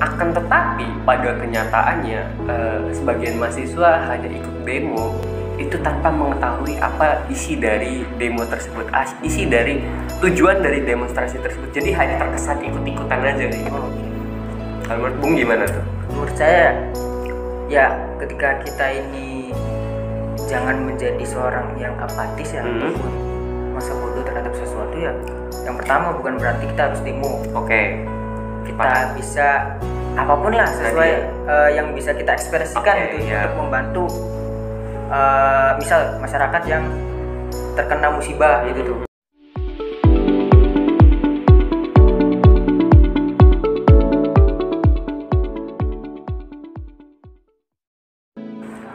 Akan tetapi pada kenyataannya sebagian mahasiswa hanya ikut demo itu tanpa mengetahui apa isi dari demo tersebut, isi dari tujuan dari demonstrasi tersebut. Jadi hanya terkesan ikut-ikutan aja gitu. Kalau menurut Bung gimana tuh? Menurut saya ya ketika kita ini jangan menjadi seorang yang apatis ya ataupun masa bodoh terhadap sesuatu ya. Yang pertama bukan berarti kita harus demo. Oke. Kita bisa apapun lah sesuai yang bisa kita ekspresikan gitu untuk membantu misal masyarakat yang terkena musibah gitu tuh.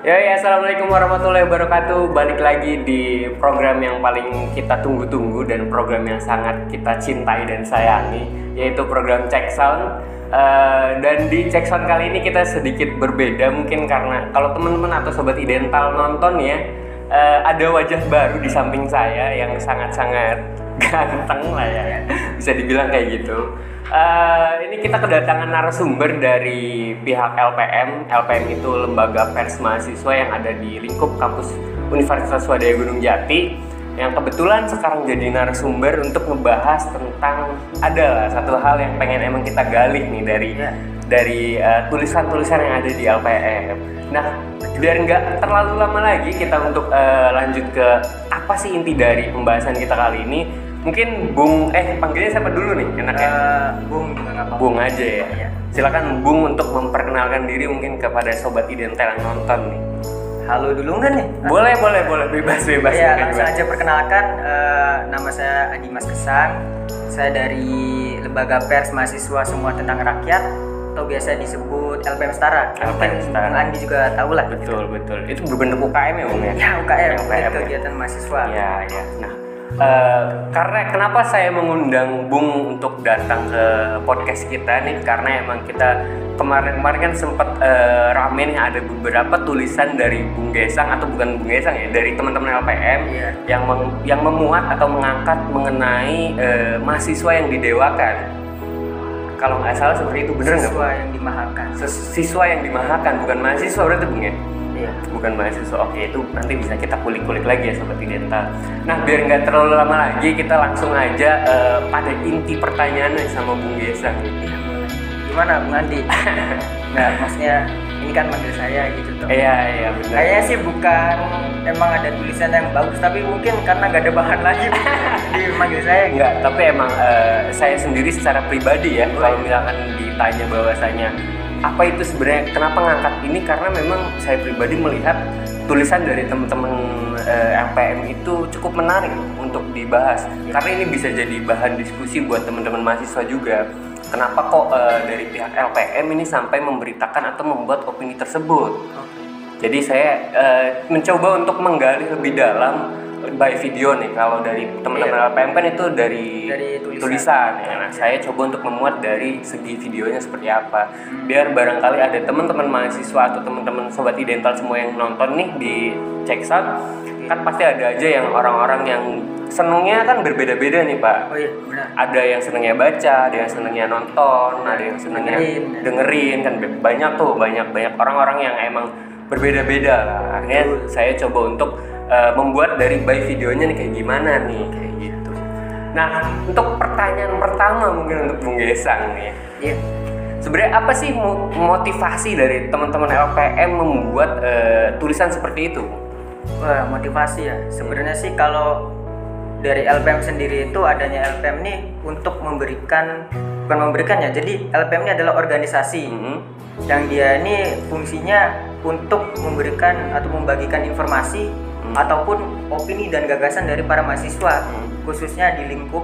Ya, assalamualaikum warahmatullahi wabarakatuh. Balik lagi di program yang paling kita tunggu-tunggu dan program yang sangat kita cintai dan sayangi, yaitu program Check Sound. Dan di Check Sound kali ini kita sedikit berbeda mungkin karena kalau teman-teman atau sobat Idental nonton ya, ada wajah baru di samping saya yang sangat-sangat ganteng lah ya, bisa dibilang kayak gitu. Ini kita kedatangan narasumber dari pihak LPM. LPM itu lembaga pers mahasiswa yang ada di lingkup kampus Universitas Swadaya Gunung Jati, yang kebetulan sekarang jadi narasumber untuk ngebahas tentang adalah satu hal yang pengen emang kita gali nih dari tulisan-tulisan yang ada di LPM. Nah, biar nggak terlalu lama lagi kita untuk lanjut ke apa sih inti dari pembahasan kita kali ini. Mungkin Bung, panggilnya siapa dulu nih enaknya? Bung juga nggak apa-apa. Bung aja ya. Iya. Silakan Bung untuk memperkenalkan diri mungkin kepada sobat Idental yang nonton nih. Halo dulu kan nih? Boleh, bebas. Ya, langsung aja perkenalkan, nama saya Adimas Kesang. Saya dari Lembaga Pers Mahasiswa Semua Tentang Rakyat atau biasa disebut LPM Setara. LPM Setara. Bung Andi juga tahu lah. Betul. Itu berbentuk UKM ya Bung ya? Ya, UKM, LPM, kegiatan mahasiswa. Ya. Nah, karena kenapa saya mengundang Bung untuk datang ke podcast kita nih, karena emang kita kemarin kan sempat rame nih, ada beberapa tulisan dari Bung Gesang atau bukan Bung Gesang ya, dari teman-teman LPM yang memuat atau mengangkat mengenai mahasiswa yang didewakan. Kalau nggak salah seperti itu, bener nggak? Siswa yang dimahakan. Siswa yang dimahakan, bukan mahasiswa berarti Bung ya? Iya. Bukan mahasiswa. Oke, itu nanti bisa kita kulik-kulik lagi ya sobat Idental. Nah, biar nggak terlalu lama lagi, kita langsung aja pada inti pertanyaannya sama Bung Gesang. Gimana Bung Andi? Nggak, maksudnya ini kan manggil saya gitu tuh. Iya benar. Kayaknya sih bukan emang ada tulisan yang bagus, tapi mungkin karena nggak ada bahan lagi di manggil saya. Enggak, tapi emang saya sendiri secara pribadi ya, kalau misalkan ditanya bahwasanya apa itu sebenarnya kenapa ngangkat ini, karena memang saya pribadi melihat tulisan dari teman-teman LPM itu cukup menarik untuk dibahas, karena ini bisa jadi bahan diskusi buat teman-teman mahasiswa juga. Kenapa kok dari pihak LPM ini sampai memberitakan atau membuat opini tersebut? Jadi saya mencoba untuk menggali lebih dalam by video nih. Kalau dari teman-teman LPM kan itu dari tulisan ya. Nah, saya coba untuk memuat dari segi videonya seperti apa. Biar barangkali ada teman-teman mahasiswa atau teman-teman sobat Idental semua yang nonton nih di Check Sound, kan pasti ada aja yang orang-orang yang senengnya kan berbeda-beda nih Pak. Oh iya, benar. Ada yang senengnya baca, ada yang senengnya nonton, ada yang senengnya dengerin kan, banyak orang-orang yang emang berbeda-beda lah. Akhirnya saya coba untuk membuat dari by videonya nih kayak gimana nih, kayak gitu. Nah, untuk pertanyaan pertama mungkin untuk Bung Gesang nih. Iya. Sebenarnya apa sih motivasi dari teman-teman LPM membuat tulisan seperti itu? Wah, motivasi ya. Sebenarnya sih kalau dari LPM sendiri itu adanya LPM nih untuk bukan memberikan ya. Jadi LPM ini adalah organisasi yang dia ini fungsinya untuk memberikan atau membagikan informasi ataupun opini dan gagasan dari para mahasiswa, khususnya di lingkup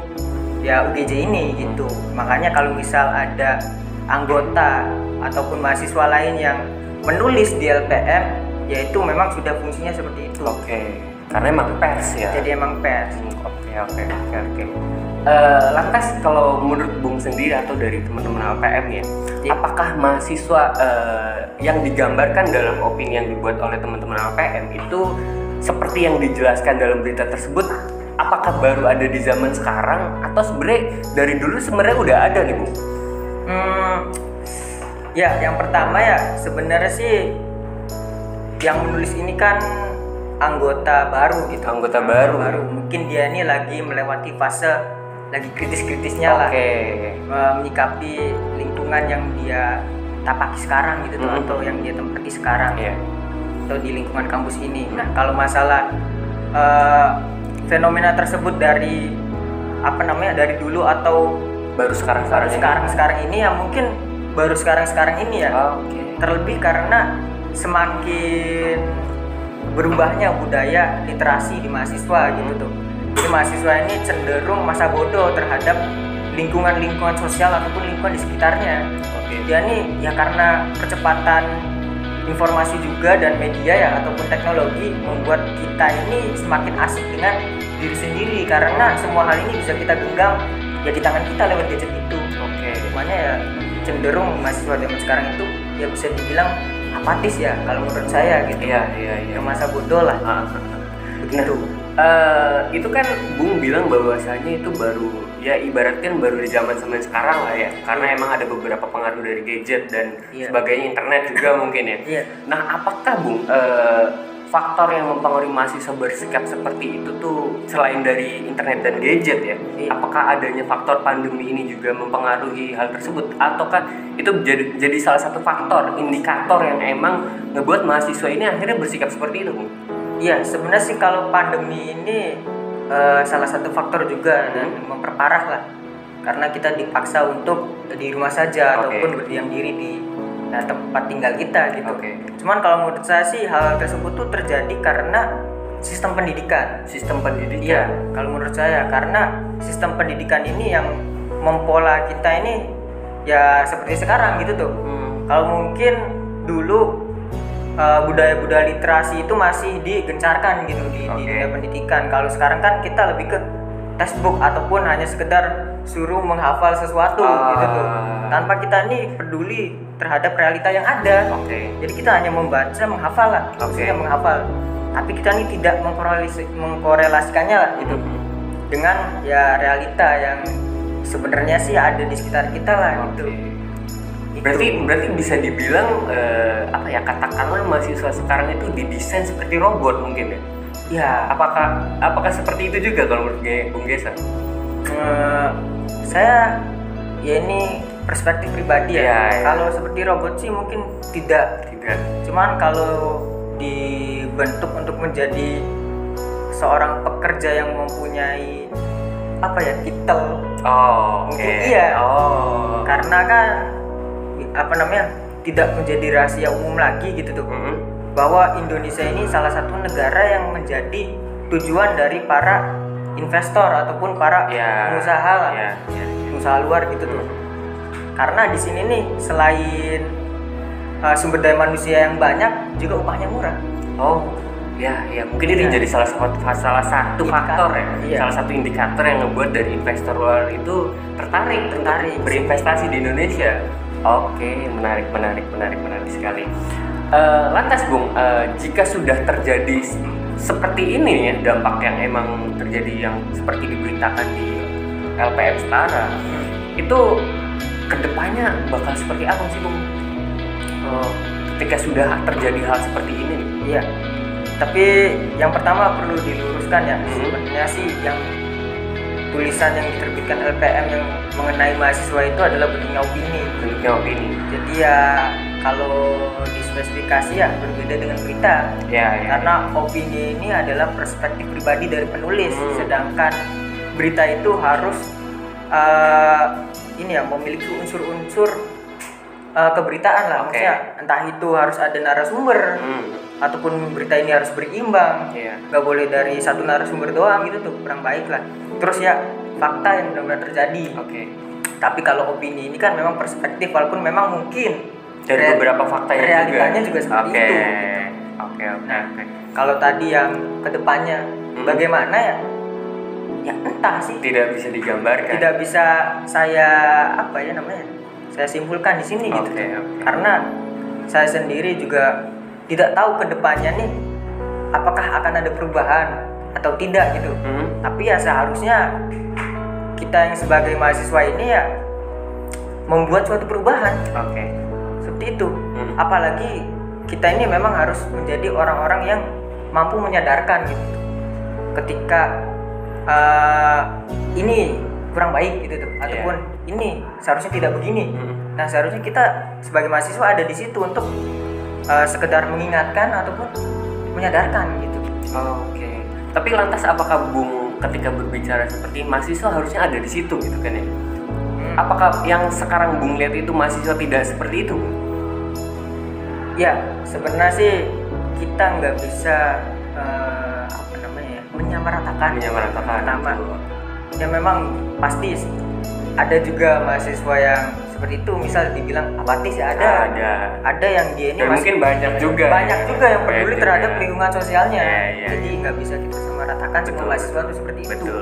ya UGJ ini gitu. Makanya kalau misal ada anggota ataupun mahasiswa lain yang menulis di LPM, yaitu memang sudah fungsinya seperti itu. Oke. Karena emang pers ya. Jadi emang pers. Oke. Lantas kalau menurut Bung sendiri atau dari teman-teman LPM ya, apakah mahasiswa yang digambarkan dalam opini yang dibuat oleh teman-teman LPM itu seperti yang dijelaskan dalam berita tersebut, apakah baru ada di zaman sekarang atau sebenarnya dari dulu sebenarnya udah ada nih Bung? Ya, yang pertama ya sebenarnya sih yang menulis ini kan anggota baru gitu. Anggota baru. Mungkin dia ini lagi melewati fase lagi kritis-kritisnya lah. Menyikapi lingkungan yang dia tapaki sekarang gitu tuh, atau yang dia tempati sekarang. Atau di lingkungan kampus ini. Nah, kalau masalah fenomena tersebut dari dari dulu atau baru sekarang ini ya mungkin baru sekarang ini ya. Terlebih karena semakin berubahnya budaya literasi di mahasiswa gitu tuh. Jadi mahasiswa ini cenderung masa bodoh terhadap lingkungan sosial ataupun lingkungan di sekitarnya. Dia nih ya karena percepatan informasi juga dan media ya ataupun teknologi membuat kita ini semakin asik dengan diri sendiri karena semua hal ini bisa kita genggam ya di tangan kita lewat gadget itu. Makanya ya cenderung mahasiswa zaman sekarang itu ya bisa dibilang apatis ya kalau menurut saya gitu. Iya. Masa bodoh lah. Begitu. Itu kan Bung bilang bahwasanya itu baru ya ibaratkan baru di zaman sekarang lah ya, karena emang ada beberapa pengaruh dari gadget dan sebagainya, internet juga mungkin ya. Nah, apakah Bung faktor yang mempengaruhi mahasiswa bersikap seperti itu tuh selain dari internet dan gadget ya? Apakah adanya faktor pandemi ini juga mempengaruhi hal tersebut, ataukah itu jadi salah satu faktor indikator yang emang ngebuat mahasiswa ini akhirnya bersikap seperti itu, Bung? Iya, sebenarnya sih kalau pandemi ini salah satu faktor juga dan memperparah lah, karena kita dipaksa untuk di rumah saja ataupun berdiam diri di tempat tinggal kita gitu. Cuman kalau menurut saya sih hal tersebut tuh terjadi karena sistem pendidikan. Iya, kalau menurut saya karena sistem pendidikan ini yang mempola kita ini ya seperti sekarang gitu tuh. Kalau mungkin dulu budaya-budaya literasi itu masih digencarkan gitu di dunia pendidikan. Kalau sekarang kan kita lebih ke textbook ataupun hanya sekedar suruh menghafal sesuatu gitu tuh, tanpa kita nih peduli terhadap realita yang ada. Jadi kita hanya membaca, menghafal lah, menghafal. Tapi kita nih tidak mengkorelasikannya lah gitu dengan ya realita yang sebenarnya sih ada di sekitar kita lah gitu. Berarti bisa dibilang katakanlah mahasiswa sekarang itu didesain seperti robot mungkin ya? Ya, apakah seperti itu juga kalau menurut Bung Gesa? Saya ya ini perspektif pribadi ya. Kalau seperti robot sih mungkin tidak. Cuman kalau dibentuk untuk menjadi seorang pekerja yang mempunyai titel. Mungkin iya. Karena kan tidak menjadi rahasia umum lagi gitu tuh. Bahwa Indonesia ini salah satu negara yang menjadi tujuan dari para investor ataupun para pengusaha pengusaha luar gitu tuh. Karena di sini nih selain sumber daya manusia yang banyak, juga upahnya murah. Mungkin ini jadi salah satu faktor ya, salah satu indikator yang ngebuat dari investor luar itu tertarik berinvestasi di Indonesia. Menarik sekali. Lantas Bung, jika sudah terjadi seperti ini ya, dampak yang emang terjadi yang seperti diberitakan di LPM Setara, itu kedepannya bakal seperti apa sih Bung? Ketika sudah terjadi hal seperti ini? Iya, tapi yang pertama perlu diluruskan ya, sebenarnya sih yang tulisan yang diterbitkan LPM yang mengenai mahasiswa itu adalah bentuknya opini. Jadi ya kalau dispesifikasi ya berbeda dengan berita. Karena opini ini adalah perspektif pribadi dari penulis, sedangkan berita itu harus memiliki unsur-unsur keberitaan lah. Maksudnya entah itu harus ada narasumber ataupun berita ini harus berimbang. Gak boleh dari satu narasumber doang gitu tuh, kurang baik lah. Terus ya fakta yang benar-benar terjadi. Tapi kalau opini ini kan memang perspektif, walaupun memang mungkin dari beberapa fakta yang realitanya juga seperti itu. Kalau tadi yang kedepannya bagaimana ya? Ya entah sih. Tidak bisa digambarkan. Tidak bisa saya saya simpulkan di sini gitu. Karena saya sendiri juga tidak tahu kedepannya nih apakah akan ada perubahan atau tidak gitu. Tapi ya seharusnya kita yang sebagai mahasiswa ini ya membuat suatu perubahan. seperti itu. Apalagi kita ini memang harus menjadi orang-orang yang mampu menyadarkan gitu. Ketika ini kurang baik gitu tuh, ataupun ini seharusnya tidak begini. Nah, seharusnya kita sebagai mahasiswa ada di situ untuk sekedar mengingatkan ataupun menyadarkan gitu. Oke. Tapi lantas apakah Bung ketika berbicara seperti mahasiswa harusnya ada di situ gitu kan ya? Apakah yang sekarang Bung lihat itu mahasiswa tidak seperti itu, Bung? Ya, sebenarnya sih kita nggak bisa menyamaratakan. Pertama, ya memang pasti ada juga mahasiswa yang seperti itu, misal dibilang apatis ya ada yang dia ini mungkin banyak juga yang peduli terhadap lingkungan sosialnya. Jadi nggak bisa kita samaratakan semua mahasiswa itu seperti itu. Betul.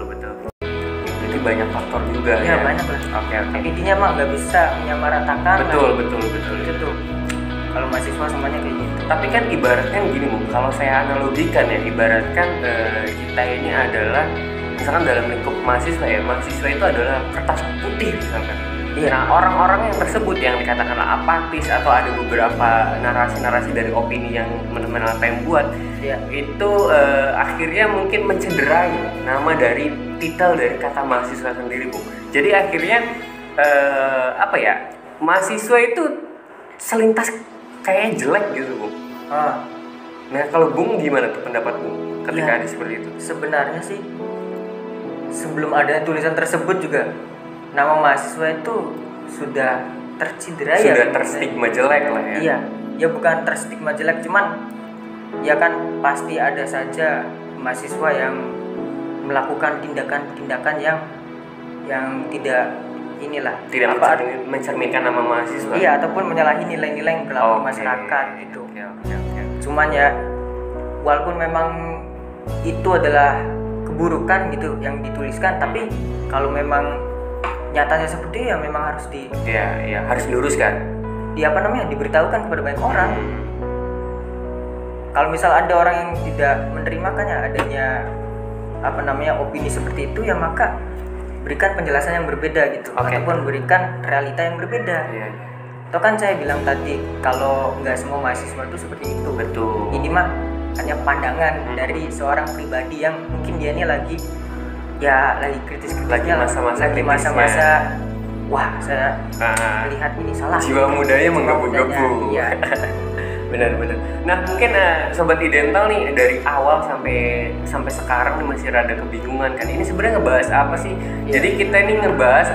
Jadi banyak faktor juga ya. Banyak lah. Oke. Intinya mah nggak bisa menyamaratakan. Betul. Itu kalau mahasiswa semuanya kayak gitu. Tapi kan ibaratkan gini, Bung, kalau saya analogikan ya, ibaratkan kita ini adalah misalkan dalam lingkup mahasiswa ya, mahasiswa itu adalah kertas putih misalkan. Nah, orang-orang yang tersebut yang dikatakanlah apatis atau ada beberapa narasi-narasi dari opini yang teman-teman LPM buat, itu akhirnya mungkin mencederai nama dari titel dari kata mahasiswa sendiri, Bung. Jadi akhirnya mahasiswa itu selintas kayaknya jelek gitu, Bung. Nah, kalau Bung gimana tuh pendapat Bung ketika ada seperti itu? Sebenarnya sih sebelum ada tulisan tersebut juga nama mahasiswa itu sudah tercederai, sudah terstigma jelek lah ya. Iya, ya bukan terstigma jelek, cuman ya kan pasti ada saja mahasiswa yang melakukan tindakan-tindakan yang tidak mencerminkan nama mahasiswa. Iya, ataupun menyalahi nilai-nilai yang berlaku di masyarakat gitu. Cuman ya walaupun memang itu adalah keburukan gitu yang dituliskan, tapi kalau memang nyatanya seperti itu ya memang harus harus diluruskan. Diberitahukan kepada banyak orang. Kalau misal ada orang yang tidak menerimakannya adanya opini seperti itu, ya maka berikan penjelasan yang berbeda gitu, ataupun berikan realita yang berbeda. Itu kan saya bilang tadi kalau nggak semua mahasiswa itu seperti itu. Betul. Ini mah hanya pandangan dari seorang pribadi yang mungkin dia ini lagi kritis-kritisnya, lagi masa-masa wah saya melihat ini salah. Jiwa mudanya menggebu-gebu. Iya. Benar. Nah, mungkin Sobat Idental nih dari awal sampai sekarang nih masih rada kebingungan kan. Ini sebenarnya ngebahas apa sih? Jadi kita ini ngebahas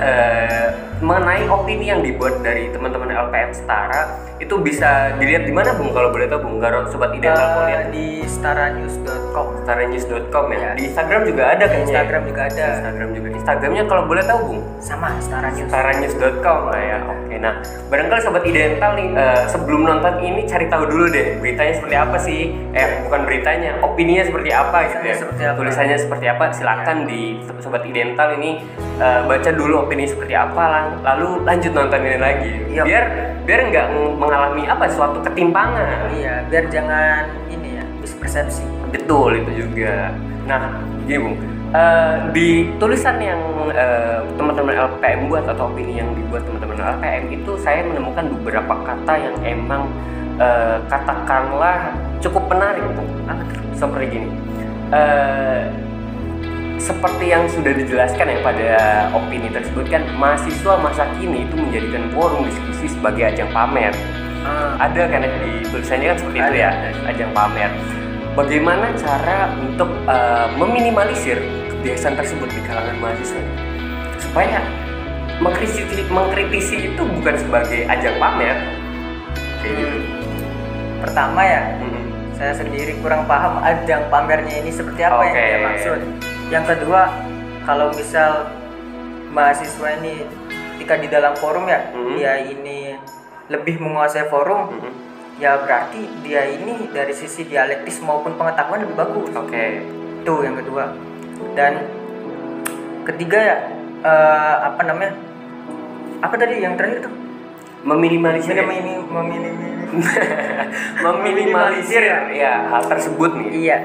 mengenai opini yang dibuat dari teman-teman LPM Setara. Itu bisa dilihat di mana, Bung, kalau boleh tahu, Bung? Kalau Sobat Idental mau lihat di setaranews.com. Setaranews.com ya. Di Instagram juga ada kayaknya. Instagram juga ada. Instagramnya kalau boleh tahu, Bung? Sama, setaranews.com lah ya. Oke. Nah, barangkali Sobat Idental nih sebelum nonton ini cari tahu dulu deh beritanya seperti apa sih. Bukan beritanya, opininya seperti apa gitu ya. Tulisannya seperti apa? Silakan di Sobat Idental ini baca dulu opini seperti apa, lalu lanjut nonton ini lagi. Biar nggak mengalami suatu ketimpangan. Iya, biar jangan mispersepsi. Betul, itu juga. Nah, gini, Bung, di tulisan yang teman-teman LPM buat atau opini yang dibuat teman-teman LPM itu saya menemukan beberapa kata yang emang katakanlah cukup menarik, Bung. Seperti gini. Seperti yang sudah dijelaskan ya pada opini tersebut kan, mahasiswa masa kini itu menjadikan forum diskusi sebagai ajang pamer. Ada kan di tulisannya kan seperti itu ya, ajang pamer. Bagaimana cara untuk meminimalisir kebiasaan tersebut di kalangan mahasiswa supaya mengkritisi itu bukan sebagai ajang pamer kayak gitu. Pertama saya sendiri kurang paham ajang pamernya ini seperti apa yang dia maksud. Yang kedua, kalau misal mahasiswa ini ketika di dalam forum dia ini lebih menguasai forum, ya berarti dia ini dari sisi dialektis maupun pengetahuan lebih bagus. Itu yang kedua. Dan ketiga apa tadi yang terakhir tuh? Meminimalisir meminimalisir ya hal tersebut nih. Iya.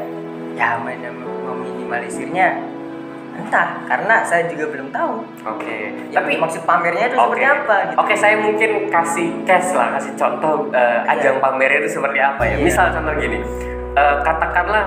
Ya meminimalisirnya Entah, karena saya juga belum tahu. Oke. Tapi maksud pamernya itu seperti apa gitu. Oke, saya mungkin kasih kasih contoh ajang pamernya itu seperti apa ya. Misal contoh gini. Katakanlah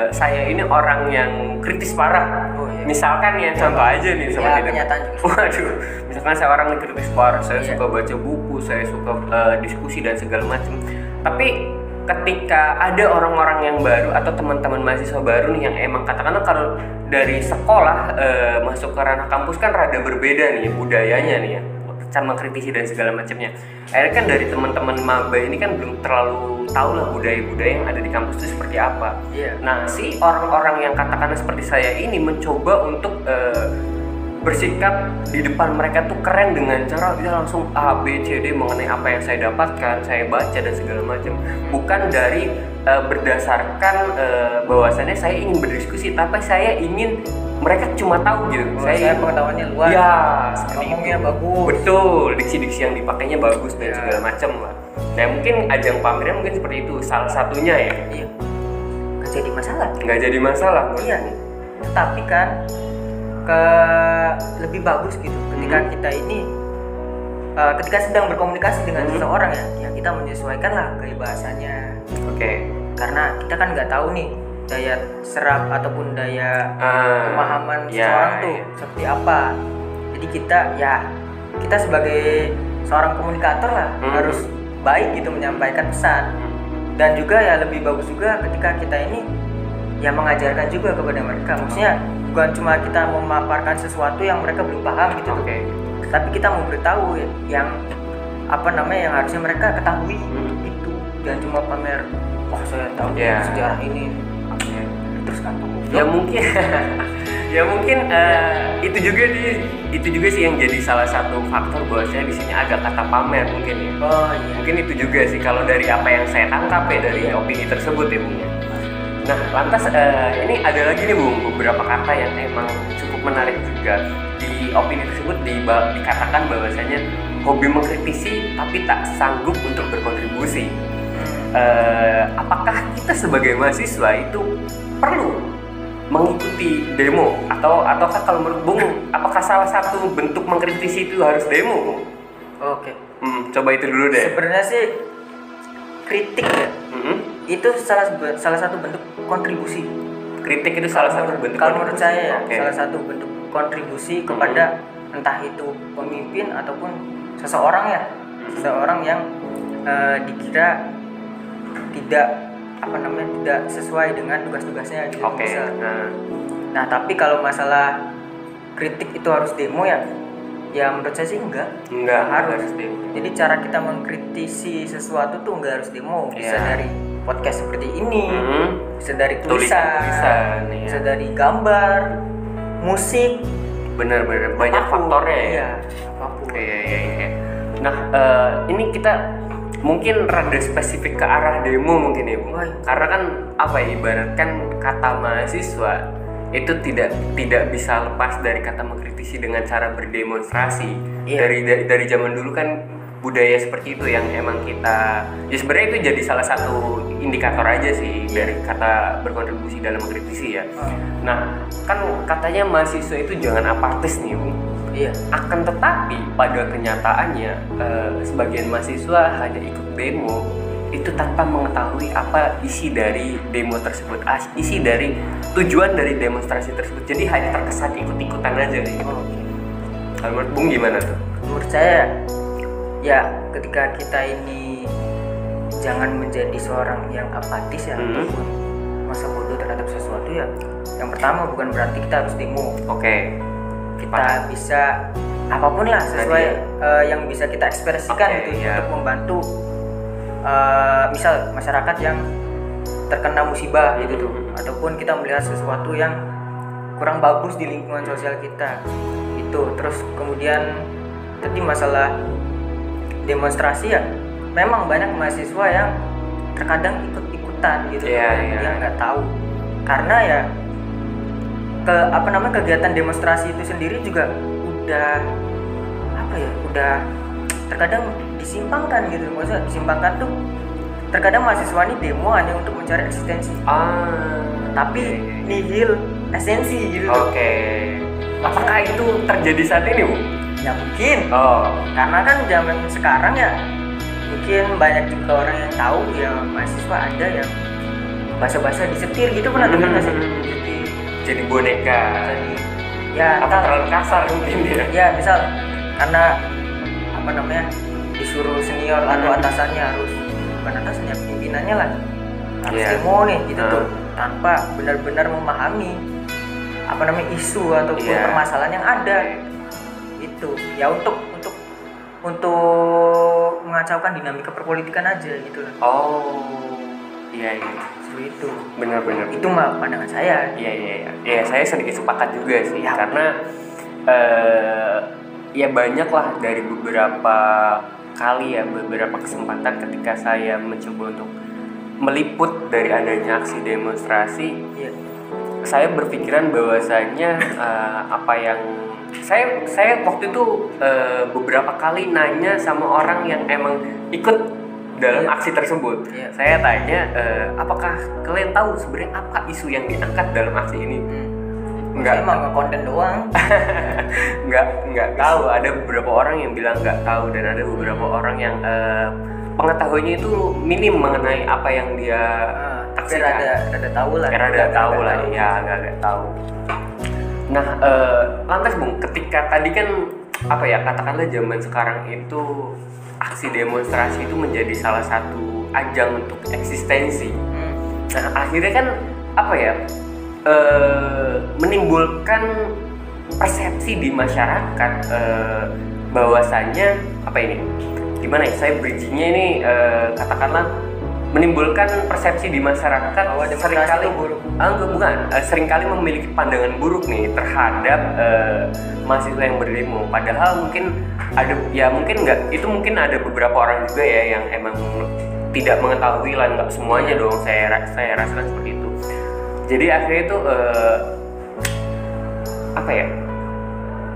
saya ini orang yang kritis parah. Misalkan ya contoh aja nih seperti itu. Waduh, misalkan saya orang yang kritis parah, saya suka baca buku, saya suka diskusi dan segala macam. Tapi ketika ada orang-orang yang baru atau teman-teman mahasiswa baru nih yang emang katakanlah kalau dari sekolah masuk ke ranah kampus kan rada berbeda nih budayanya nih ya, cara mengkritisi dan segala macamnya. Akhirnya kan dari teman-teman maba ini kan belum terlalu tahu lah budaya-budaya yang ada di kampus itu seperti apa. Nah, si orang-orang yang katakanlah seperti saya ini mencoba untuk bersikap di depan mereka tuh keren dengan cara dia langsung A, B, C, D mengenai apa yang saya dapatkan, saya baca dan segala macam. Bukan dari berdasarkan bahwasannya saya ingin berdiskusi, tapi saya ingin mereka cuma tahu gitu. Saya pengetahuannya luas. Ya, ngomongnya bagus. Betul, diksi-diksi yang dipakainya bagus dan segala macam lah. Nah, mungkin ajang pamernya mungkin seperti itu salah satunya ya. Iya. Nggak jadi masalah. Nggak jadi masalah. Iya. Tetapi kan lebih bagus gitu ketika kita ini ketika sedang berkomunikasi dengan seseorang ya kita menyesuaikan lah gaya bahasanya. Karena kita kan nggak tahu nih daya serap ataupun daya pemahaman seseorang tuh seperti apa. Jadi kita sebagai seorang komunikator lah harus baik gitu menyampaikan pesan. Dan juga ya lebih bagus juga ketika kita ini ya mengajarkan juga kepada mereka. Maksudnya bukan cuma kita memaparkan sesuatu yang mereka belum paham gitu, tapi kita mau beritahu yang yang harusnya mereka ketahui itu, jangan cuma pamer, saya tahu sejarah ini. Terus kan mungkin itu juga sih yang jadi salah satu faktor bahwasanya di sini agak kata pamer mungkin ya. Mungkin itu juga sih kalau dari apa yang saya tangkap ya dari opini tersebut ya Bung. Nah, lantas ini ada lagi nih Bung, beberapa kata yang emang cukup menarik juga. Di opini tersebut dikatakan bahwasanya hobi mengkritisi tapi tak sanggup untuk berkontribusi. Apakah kita sebagai mahasiswa itu perlu mengikuti demo ataukah kalau menurut Bung, apakah salah satu bentuk mengkritisi itu harus demo? Coba itu dulu deh. Sebenarnya sih kritik ya. Itu salah satu bentuk kontribusi. Kritik itu salah satu bentuk. Kalau menurut saya ya, salah satu bentuk kontribusi kepada entah itu pemimpin ataupun seseorang ya, seseorang yang dikira tidak sesuai dengan tugas-tugasnya gitu. Nah, tapi kalau masalah kritik itu harus demo ya menurut saya sih enggak harus demo. Jadi cara kita mengkritisi sesuatu tuh enggak harus demo. Bisa dari podcast seperti ini, bisa dari tulisan, bisa dari gambar, musik, benar-benar banyak faktornya ya. Iya. Nah, ini kita mungkin rada spesifik ke arah demo mungkin ya Bu. Karena kan ibaratkan kata mahasiswa itu tidak bisa lepas dari kata mengkritisi dengan cara berdemonstrasi. Dari zaman dulu kan budaya seperti itu yang emang kita sebenarnya itu jadi salah satu indikator aja sih dari kata berkontribusi dalam mengkritisi ya. Nah, kan katanya mahasiswa itu jangan apatis nih Bu. Akan tetapi pada kenyataannya sebagian mahasiswa hanya ikut demo itu tanpa mengetahui apa isi dari demo tersebut, isi dari tujuan dari demonstrasi tersebut. Jadi hanya terkesan ikut-ikutan aja nih. Kalau menurut Bung gimana tuh? Menurut saya ya ketika kita ini jangan menjadi seorang yang apatis ya ataupun masa bodoh terhadap sesuatu ya. Yang pertama bukan berarti kita harus demo. Kita bisa apapun lah sesuai yang bisa kita ekspresikan gitu untuk membantu misal masyarakat yang terkena musibah gitu tuh, ataupun kita melihat sesuatu yang kurang bagus di lingkungan sosial kita itu. Terus kemudian tadi masalah demonstrasi ya, memang banyak mahasiswa yang terkadang ikut-ikutan gitu, yang nggak tahu karena ya kegiatan demonstrasi itu sendiri juga udah terkadang disimpangkan gitu. Maksudnya disimpangkan tuh terkadang mahasiswa ini demo hanya untuk mencari eksistensi, tapi nihil esensi gitu. Oke. Apakah itu terjadi saat ini, Bu? Ya mungkin. Oh. Karena kan zaman sekarang ya mungkin banyak juga orang yang tahu ya mahasiswa ada yang bahasa-bahasa disetir gitu, pernah dengar nggak sih? Jadi boneka. Ya apa terlalu kasar mungkin ya? Ya misal karena apa namanya disuruh senior atau atasannya harus, bukan atasannya, pimpinannya lah harus demo nih gitu tuh, tanpa benar-benar memahami apa namanya isu ataupun permasalahan yang ada. Itu ya untuk mengacaukan dinamika perpolitikan aja gitu lah. Oh iya. Seperti itu. Benar-benar. Itu mah pandangan saya. Iya, saya sedikit sepakat juga sih ya. Karena ya banyak lah dari beberapa kali ya, beberapa kesempatan ketika saya mencoba untuk meliput dari adanya aksi demonstrasi, saya berpikiran bahwasanya apa yang saya waktu itu beberapa kali nanya sama orang yang emang ikut dalam aksi tersebut. Saya tanya, apakah kalian tahu sebenarnya apa isu yang diangkat dalam aksi ini? Enggak, emang nge-konten doang. Enggak tahu. Ada beberapa orang yang bilang enggak tahu, dan ada beberapa orang yang pengetahuannya itu minim mengenai apa yang dia taksikan. Ada tahu lah. Ada tahu lah, ya agak tahu. Nah, lantas Bung, ketika tadi kan apa ya, katakanlah zaman sekarang itu aksi demonstrasi itu menjadi salah satu ajang untuk eksistensi. Nah, akhirnya kan apa ya, menimbulkan persepsi di masyarakat bahwasanya apa ini? Gimana ya? Saya bridgingnya ini katakanlah menimbulkan persepsi di masyarakat bahwa seringkali seringkali memiliki pandangan buruk nih terhadap mahasiswa yang berdemo. Padahal mungkin ada mungkin ada beberapa orang juga ya yang emang tidak mengetahui lah, nggak semuanya dong, saya rasakan seperti itu. Jadi akhirnya itu apa ya,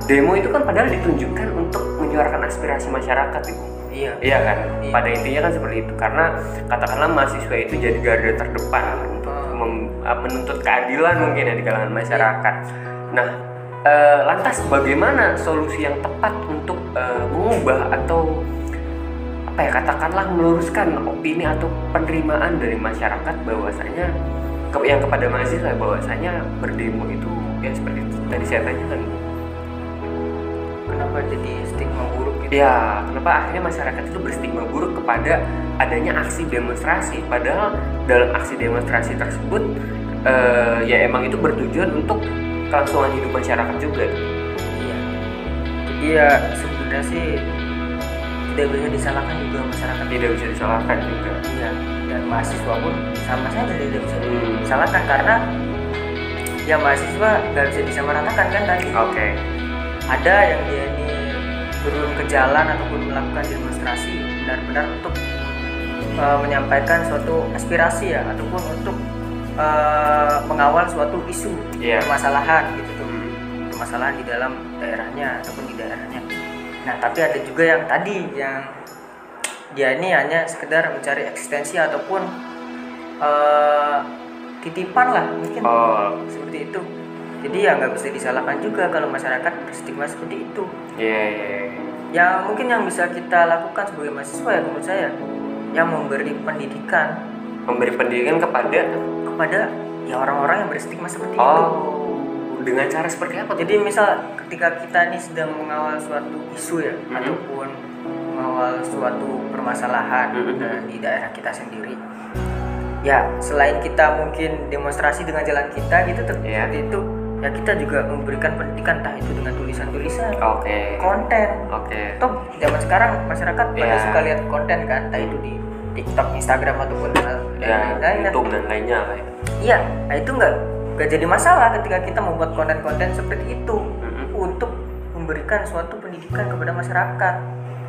demo itu kan padahal ditunjukkan untuk menyuarakan aspirasi masyarakat, Ibu. Iya kan? Pada intinya kan seperti itu, karena katakanlah mahasiswa itu jadi garda terdepan untuk menuntut keadilan mungkin ya di kalangan masyarakat. Nah, lantas bagaimana solusi yang tepat untuk mengubah atau apa ya, katakanlah meluruskan opini atau penerimaan dari masyarakat bahwasanya yang kepada mahasiswa bahwasanya berdemo itu ya seperti tadi saya tanyakan, kenapa jadi stigma buruk gitu? Ya, kenapa akhirnya masyarakat itu berstigma buruk kepada adanya aksi demonstrasi, padahal dalam aksi demonstrasi tersebut ya emang itu bertujuan untuk kelangsungan hidup masyarakat juga. Iya. Jadi ya sebenarnya sih tidak bisa disalahkan juga masyarakat. Tidak bisa disalahkan juga. Iya. Dan mahasiswa pun sama saja tidak bisa disalahkan, karena ya mahasiswa nggak bisa disamaratakan kan tadi. Oke. Ada yang dia ini turun ke jalan ataupun melakukan demonstrasi benar-benar untuk menyampaikan suatu aspirasi ya, ataupun untuk mengawal suatu isu permasalahan gitu tuh, permasalahan di dalam daerahnya ataupun di daerahnya. Nah, tapi ada juga yang tadi yang dia ini hanya sekedar mencari eksistensi ataupun titipan lah mungkin, seperti itu. Jadi ya nggak bisa disalahkan juga kalau masyarakat berstigma seperti itu. Ya mungkin yang bisa kita lakukan sebagai mahasiswa ya menurut saya, yang memberi pendidikan kepada ya orang-orang yang berstigma seperti itu. Dengan cara seperti apa? Jadi misal ketika kita ini sedang mengawal suatu isu ya, ataupun mengawal suatu permasalahan di daerah kita sendiri, ya selain kita mungkin demonstrasi dengan jalan kita gitu seperti itu, ya kita juga memberikan pendidikan, entah itu dengan tulisan-tulisan, konten. Toh zaman sekarang masyarakat pada suka lihat konten kan, entah itu di TikTok, Instagram ataupun YouTube dan lainnya lah. Iya, nah itu nggak jadi masalah ketika kita membuat konten-konten seperti itu untuk memberikan suatu pendidikan kepada masyarakat.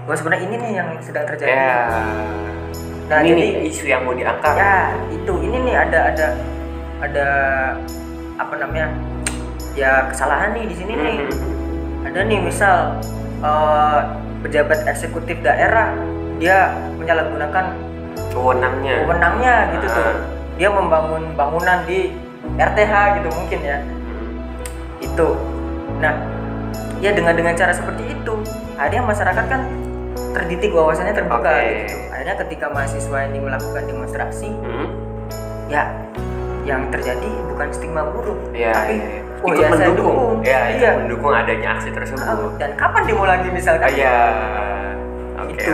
Bahwa sebenarnya ini nih yang sedang terjadi. Nah, ini jadi nih isu yang mau diangkat. Ya, ini nih ada apa namanya? Ya kesalahan nih di sini nih. Ada nih misal pejabat eksekutif daerah dia menyalahgunakan wewenangnya gitu tuh. Dia membangun bangunan di RTH gitu mungkin ya. Itu. Nah, ya dengan cara seperti itu, akhirnya masyarakat kan terdidik wawasannya terbuka gitu. Akhirnya ketika mahasiswa ini melakukan demonstrasi, ya yang terjadi bukan stigma buruk, tapi ikut mendukung. Mendukung adanya aksi tersebut. Dan kapan demo lagi misalkan? Oke.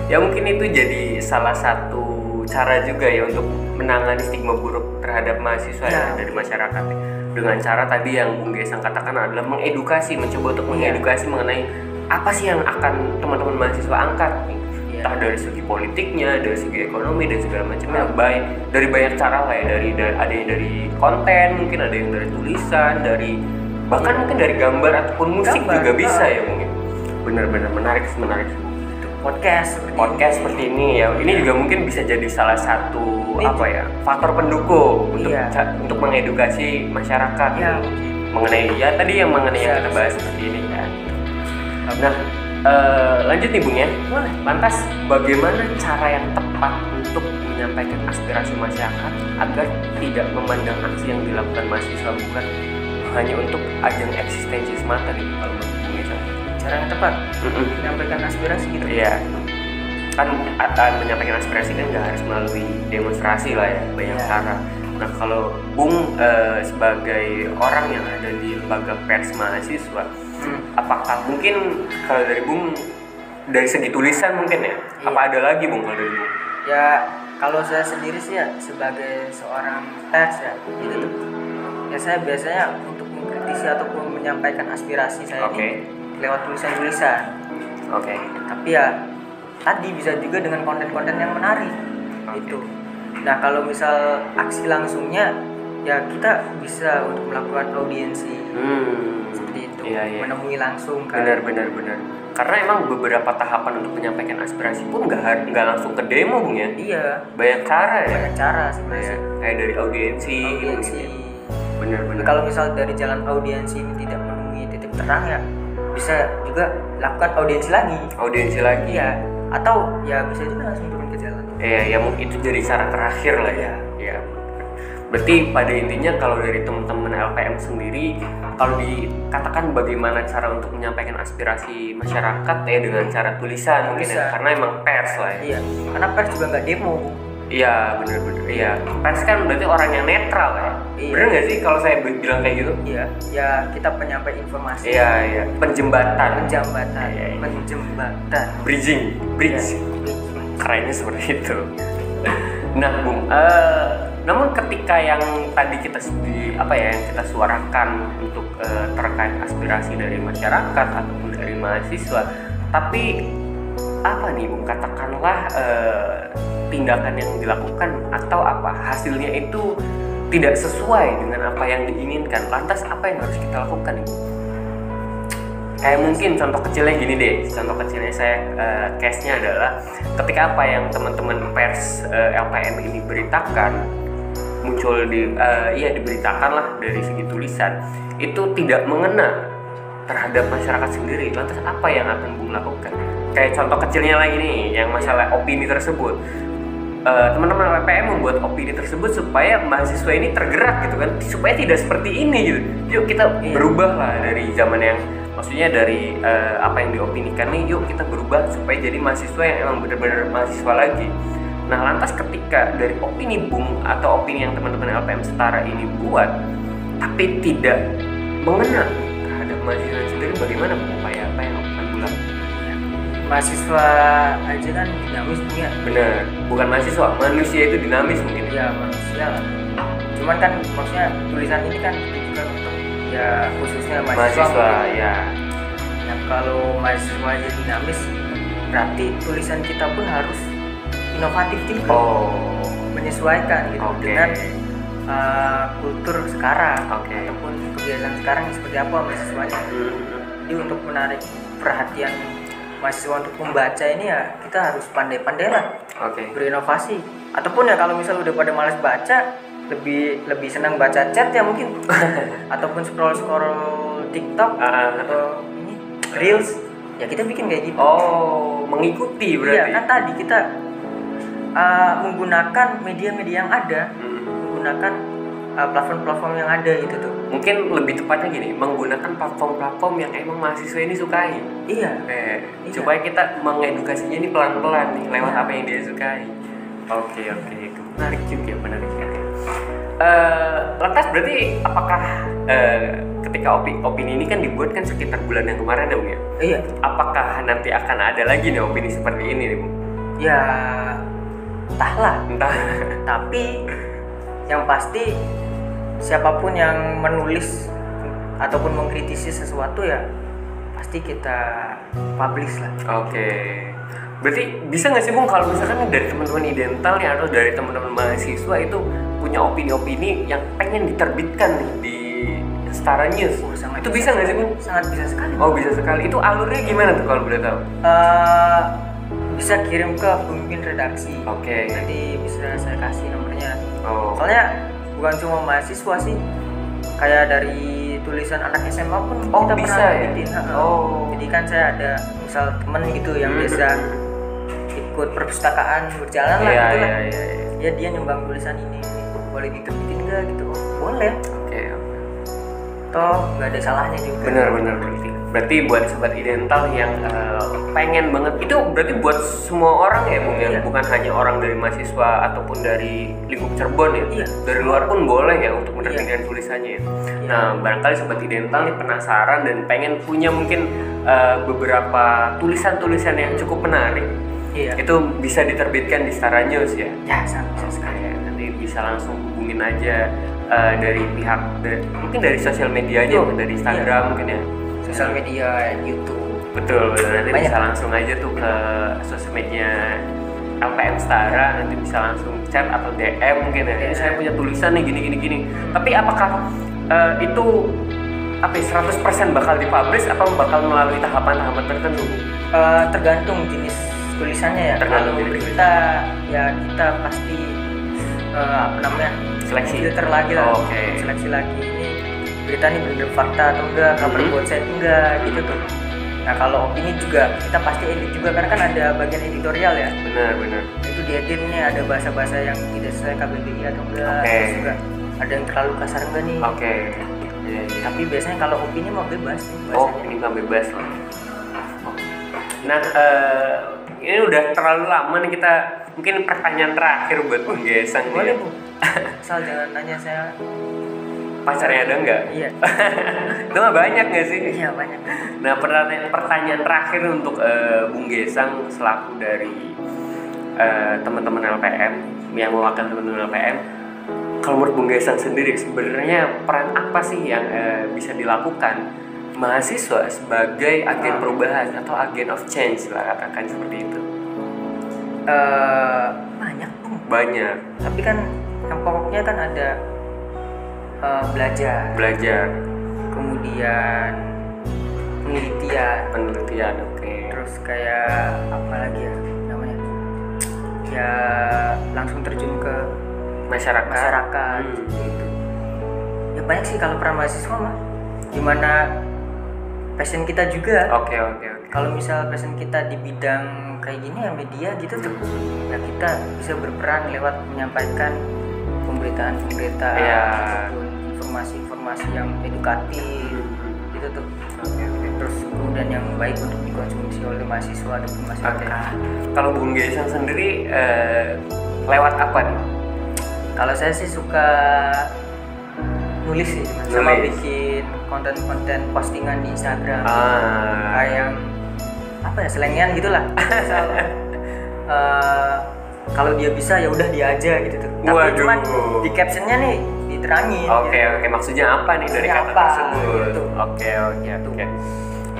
Ya mungkin itu jadi salah satu cara juga ya untuk menangani stigma buruk terhadap mahasiswa dari masyarakat. Dengan cara tadi yang Bung Gesang katakan adalah mengedukasi, mencoba untuk mengedukasi mengenai apa sih yang akan teman-teman mahasiswa angkat, entah dari segi politiknya, dari segi ekonomi dan segala macamnya. Baik dari banyak cara lah ya, ada yang dari konten, mungkin ada yang dari tulisan, dari bahkan mungkin dari gambar ataupun musik juga bisa ya mungkin. Benar-benar menarik. Podcast seperti ini ya. Ini juga mungkin bisa jadi salah satu faktor pendukung untuk mengedukasi masyarakat mengenai yang kita bahas seperti ini kan. Nah, lanjut nih Bung ya. Boleh. Lantas bagaimana cara yang tepat untuk menyampaikan aspirasi masyarakat agar tidak memandang aksi yang dilakukan mahasiswa bukan hanya untuk ajang eksistensi semata nih kalau menurut Bung Gesang? Cara yang tepat menyampaikan aspirasi gitu. Iya. Kan menyampaikan aspirasi kan nggak harus melalui demonstrasi lah ya, banyak cara. Nah kalau Bung sebagai orang yang ada di lembaga pers mahasiswa, apakah mungkin kalau dari Bung dari segi tulisan mungkin ya? Apa ada lagi Bung kalau dari Bung? Ya kalau saya sendiri sih ya sebagai seorang pers ya gitu. Ya saya biasanya untuk mengkritisi ataupun menyampaikan aspirasi saya ini lewat tulisan-tulisan. Tapi ya tadi bisa juga dengan konten-konten yang menarik gitu. Nah kalau misal aksi langsungnya ya kita bisa untuk melakukan audiensi seperti itu, menemui langsung kan. Benar. Karena emang beberapa tahapan untuk menyampaikan aspirasi pun nggak langsung ke demo Bung ya. Iya. Banyak cara ya. Banyak cara sebenarnya. Kayak dari audiensi. Benar. Kalau misal dari jalan audiensi ini tidak menemui titik terang ya bisa juga lakukan audiensi lagi ya, atau ya bisa juga langsung turun ke jalan. Ya mungkin itu jadi cara terakhir lah ya. Berarti pada intinya kalau dari teman-teman LPM sendiri, kalau dikatakan bagaimana cara untuk menyampaikan aspirasi masyarakat ya dengan cara tulisan mungkin ya, karena emang pers lah ya. Iya, karena pers juga nggak demo. Iya benar. Iya, pers kan berarti orang yang netral ya. Bener nggak sih kalau saya bilang kayak gitu? Iya, ya kita penyampai informasi. Iya. Penjembatan. Bridge. Kerennya seperti itu. Nah, Bung, namun ketika yang tadi kita yang kita suarakan untuk terkait aspirasi dari masyarakat ataupun dari mahasiswa, tapi apa nih Bung, katakanlah tindakan yang dilakukan atau hasilnya itu tidak sesuai dengan apa yang diinginkan, lantas apa yang harus kita lakukan nih? Kayak mungkin contoh kecilnya gini deh, contoh kecilnya saya case-nya adalah ketika apa yang teman-teman pers LPM ini beritakan muncul diberitakan lah dari segi tulisan itu tidak mengena terhadap masyarakat sendiri, lantas apa yang akan Bung lakukan? Kayak contoh kecilnya lagi nih yang masalah opini tersebut. Teman-teman LPM membuat opini tersebut supaya mahasiswa ini tergerak gitu kan, supaya tidak seperti ini gitu. Yuk kita berubah lah dari zaman yang maksudnya dari apa yang diopinikan nih, yuk kita berubah supaya jadi mahasiswa yang emang benar-benar mahasiswa lagi. Nah lantas ketika dari opini Bung atau opini yang teman-teman LPM Setara ini buat tapi tidak mengena terhadap mahasiswa sendiri, bagaimana Bung? Apa yang akan bulan? Mahasiswa aja kan dinamis punya. Bener, bukan mahasiswa, manusia itu dinamis mungkin. Ya manusia lah. Cuman kan maksudnya tulisan ini kan juga untuk ya khususnya mahasiswa ya. Nah kalau mahasiswa aja dinamis, berarti tulisan kita pun harus inovatif juga. Menyesuaikan gitu dengan kultur sekarang ataupun kebiasaan sekarang seperti apa mahasiswanya. Jadi untuk menarik perhatian mahasiswa untuk membaca ini ya kita harus pandai-pandai lah berinovasi. Ataupun ya kalau misal udah pada malas baca, lebih senang baca chat ya mungkin ataupun scroll TikTok atau ini Reels ya kita bikin kayak gitu. Mengikuti berarti. Iya kan tadi kita menggunakan media-media yang ada, menggunakan platform-platform yang ada itu tuh. Mungkin lebih tepatnya gini, menggunakan platform-platform yang emang mahasiswa ini sukai. Iya. Supaya kita mengedukasinya ini pelan-pelan nih lewat apa yang dia sukai. Oke, itu menarik juga, menarik juga. Lantas berarti apakah ketika opini ini kan dibuat kan sekitar bulan yang kemarin dong ya? Iya. Apakah nanti akan ada lagi nih opini seperti ini nih, Bung? Ya, entah. Tapi yang pasti siapapun yang menulis ataupun mengkritisi sesuatu ya pasti kita publish lah. Oke. Berarti bisa nggak sih Bung kalau misalkan dari teman-teman Idental ya atau dari teman-teman mahasiswa itu punya opini-opini yang pengen diterbitkan nih di Setara News? Itu bisa nggak sih Bung? Sangat bisa sekali. Oh bisa sekali. Itu alurnya gimana tuh kalau boleh tahu? Bisa kirim ke pemimpin redaksi. Oke. Nanti bisa saya kasih nomornya. Oh. Soalnya bukan cuma mahasiswa sih, kayak dari tulisan anak SMA pun kita bisa pernah ya? bikin. Oh. Jadi kan saya ada misal temen gitu yang biasa ikut perpustakaan berjalan lah gitu lah. Iya. Ya dia nyumbang tulisan ini boleh diterbitin nggak gitu? Oh, boleh. Oke. Toh nggak ada salahnya juga. Benar berarti buat sobat Idental yang pengen banget itu berarti buat semua orang ya Bung ya, bukan hanya orang dari mahasiswa ataupun dari lingkup Cirebon ya. Iya. Dari luar pun boleh ya untuk menerbitkan tulisannya ya. Nah barangkali sobat Idental nih penasaran dan pengen punya mungkin beberapa tulisan-tulisan yang cukup menarik. Iya. Itu bisa diterbitkan di Setara News ya. Ya sangat bisa sekali. Nanti bisa langsung hubungin aja dari pihak mungkin dari sosial medianya, dari Instagram mungkin ya. Sosial media, YouTube. Betul. Nanti Banyak. bisa langsung aja tuh ke sosmednya LPM Setara, nanti bisa langsung chat atau DM mungkin ya. Ini saya punya tulisan nih gini. Tapi apakah itu 100% bakal dipublish atau bakal melalui tahapan-tahapan tertentu? Tergantung jenis tulisannya ya. Tergantung Kalau jenis berita ya kita pasti Seleksi. filter lagi lah. Oke. Seleksi lagi ini berita ini bener fakta atau enggak, kabar buat saya enggak gitu tuh. Nah kalau opini juga kita pasti edit juga karena kan ada bagian editorial ya. Benar. Itu diedit nih ada bahasa-bahasa yang tidak sesuai KBBI atau enggak. Terus juga ada yang terlalu kasar enggak nih. Oke. Iya. Tapi biasanya kalau opini mau bebas nih Oh, bahasanya. ini nggak bebas lah. Nah, ini udah terlalu lama nih kita. Mungkin pertanyaan terakhir buat Bung Gesang. Boleh Bu. Asal jangan nanya saya pacarnya ada nggak? Iya. Itu mah banyak nggak sih? Iya banyak. Nah, pertanyaan terakhir untuk Bung Gesang selaku dari teman-teman LPM yang mewakili teman-teman LPM. Kalau menurut Bung Gesang sendiri sebenarnya peran apa sih yang bisa dilakukan mahasiswa sebagai agen perubahan atau agen of change lah katakan seperti itu? Banyak Bu. Banyak. Tapi kan yang pokoknya kan ada belajar, kemudian penelitian, oke. terus kayak apa lagi ya namanya, ya langsung terjun ke masyarakat gitu. Ya banyak sih kalau peran mahasiswa mah, gimana passion kita juga. Oke. Kalau misal passion kita di bidang kayak gini ya media gitu tuh, ya kita bisa berperan lewat menyampaikan pemberitaan-pemberitaan ataupun informasi-informasi yang edukatif gitu tuh. Terus kemudian yang baik untuk dikonsumsi oleh mahasiswa ataupun masyarakat. Kalau Bung Gesang sendiri lewat apa nih? Kalau saya sih suka nulis sih, sama bikin konten-konten postingan di Instagram. Kayak yang apa ya, selengean gitulah. Misal kalau dia bisa ya udah dia aja gitu tuh. Tapi cuman di captionnya nih diterangin. Oke, maksudnya apa nih dari kata tersebut? Gitu. Oke.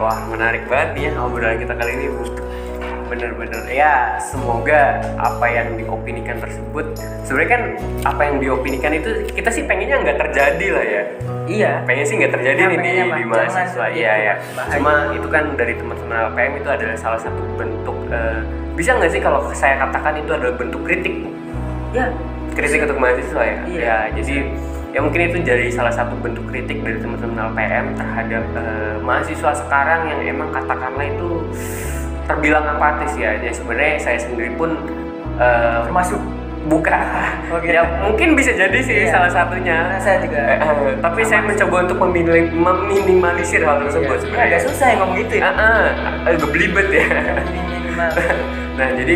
Wah, menarik banget nih ya obrolan kita kali ini, Bu. Bener-bener ya, semoga apa yang diopinikan tersebut sebenarnya kan apa yang diopinikan itu kita sih pengennya nggak terjadi lah ya. Iya. Pengen sih nggak terjadi nih di mahasiswa. Iya. Bahaya. Cuma itu kan dari teman-teman LPM itu adalah salah satu bentuk bisa nggak sih kalau saya katakan itu adalah bentuk kritik? Ya. Kritik untuk mahasiswa ya. Iya. Ya, jadi ya mungkin itu jadi salah satu bentuk kritik dari teman-teman LPM terhadap mahasiswa sekarang yang emang katakanlah itu terbilang apatis ya. Jadi sebenarnya saya sendiri pun termasuk Bukan. Oke. Ya mungkin bisa jadi sih Iya. salah satunya. Karena saya juga Tapi saya mencoba untuk meminimalisir hal tersebut sebenarnya. agak susah ya ngomong gitu ya. Agak belibet ya. Minimal. Nah jadi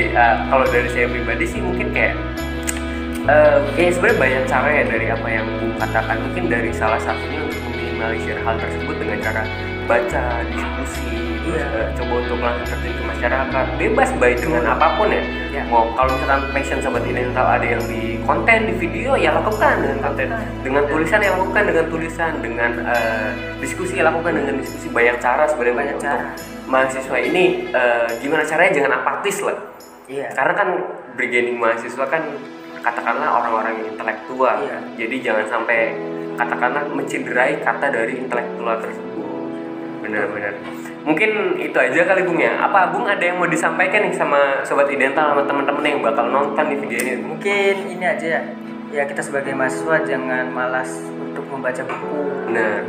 kalau dari saya pribadi sih mungkin kayak ya sebenarnya banyak cara ya dari apa yang Bung katakan. Mungkin dari salah satunya untuk meminimalisir hal tersebut dengan cara baca, diskusi, coba untuk langsung terjun ke masyarakat, bebas baik dengan apapun ya. Mau kalau misalkan passion sobat Idental ada yang di konten, di video ya lakukan dengan konten, dengan tulisan ya lakukan dengan tulisan, dengan diskusi ya lakukan dengan diskusi. Banyak cara sebenarnya untuk mahasiswa ini gimana caranya jangan apatis lah. Karena kan beginning mahasiswa kan katakanlah orang-orang yang intelektual, jadi jangan sampai katakanlah mencederai kata dari intelektual tersebut. Benar-benar. Mungkin itu aja kali Bung ya. Apa Bung ada yang mau disampaikan nih sama sobat Idental, sama teman-teman yang bakal nonton di video ini? Mungkin ini aja ya. Ya kita sebagai mahasiswa jangan malas untuk membaca buku. Benar.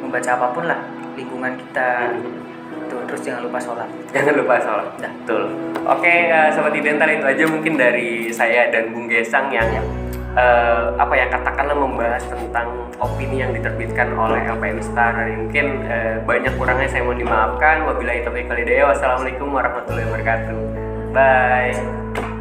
Membaca apapun lah lingkungan kita. Terus jangan lupa sholat. Jangan lupa sholat. Betul. Oke, sobat Idental itu aja mungkin dari saya dan Bung Gesang yang katakanlah membahas tentang opini yang diterbitkan oleh LPM Star. Mungkin banyak kurangnya saya mohon dimaafkan. Wabillahi taufiq wal hidayah. Wassalamualaikum warahmatullahi wabarakatuh. Bye.